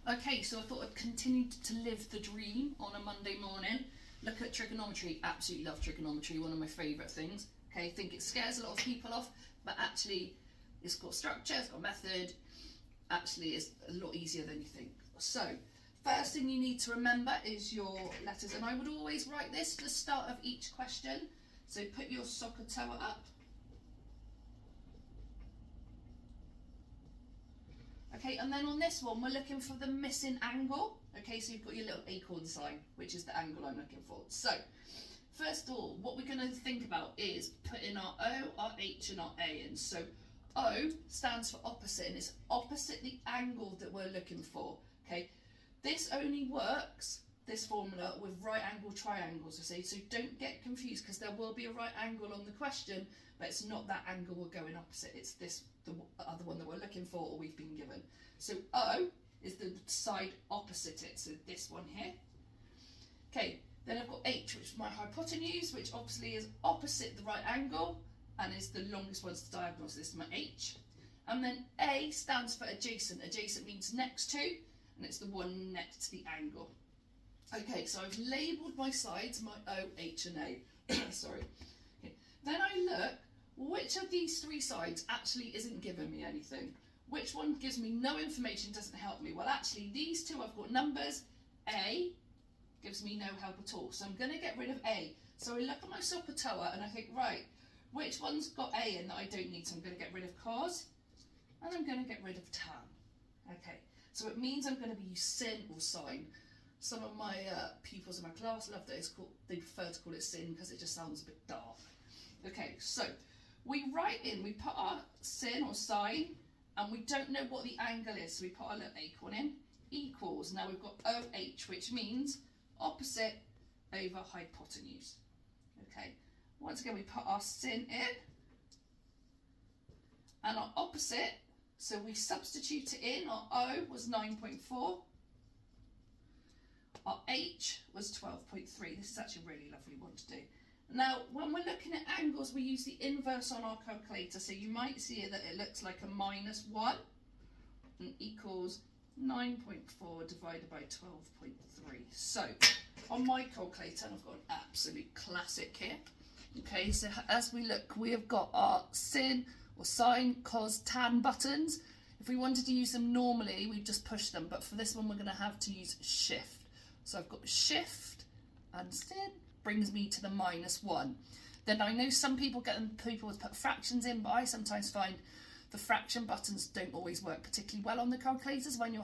Okay, so I thought I'd continue to live the dream on a Monday morning. Look at trigonometry. Absolutely love trigonometry, one of my favourite things. Okay, I think it scares a lot of people off, but actually it's got structure, it's got method. Actually, it's a lot easier than you think. So, first thing you need to remember is your letters, and I would always write this at the start of each question. So put your soccer toe up. Okay, and then on this one, we're looking for the missing angle. Okay, so you've got your little acorn sign, which is the angle I'm looking for. So, first of all, what we're going to think about is putting our O, our H, and our A in. So, O stands for opposite, and it's opposite the angle that we're looking for. Okay, this only works, this formula, with right angle triangles, you see. So don't get confused, because there will be a right angle on the question, but it's not that angle we're going opposite. It's this, the other one that we're looking for or we've been given. So O is the side opposite it, so this one here. Okay, then I've got H, which is my hypotenuse, which obviously is opposite the right angle and is the longest one to the diagonal, so this is my H. And then A stands for adjacent. Adjacent means next to, and it's the one next to the angle. Okay, so I've labelled my sides, my O, H and A. Sorry. Okay. Then I look, which of these three sides actually isn't giving me anything? Which one gives me no information, doesn't help me? Well, actually, these two I've got numbers. A gives me no help at all, so I'm going to get rid of A. So I look at my SOHCAHTOA and I think, right, which one's got A in that I don't need? So I'm going to get rid of cos, and I'm going to get rid of tan. Okay, so it means I'm going to be sin or sine. Some of my pupils in my class love that they prefer to call it sin because it just sounds a bit dark. Okay, so we put our sin or sine, and we don't know what the angle is, so we put our little acorn in, equals, now we've got OH, which means opposite over hypotenuse. Okay, once again we put our sin in, and our opposite, so we substitute it in, our O was 9.4, our H was 12.3. This is actually a really lovely one to do. Now, when we're looking at angles, we use the inverse on our calculator. So you might see that it looks like a -1 and equals 9.4 divided by 12.3. So, on my calculator, and I've got an absolute classic here. Okay, so as we look, we have got our sin or sine, cos, tan buttons. If we wanted to use them normally, we'd just push them. But for this one, we're going to have to use shift. So I've got shift and sin brings me to the -1. Then I know some people put fractions in, but I sometimes find the fraction buttons don't always work particularly well on the calculators when you're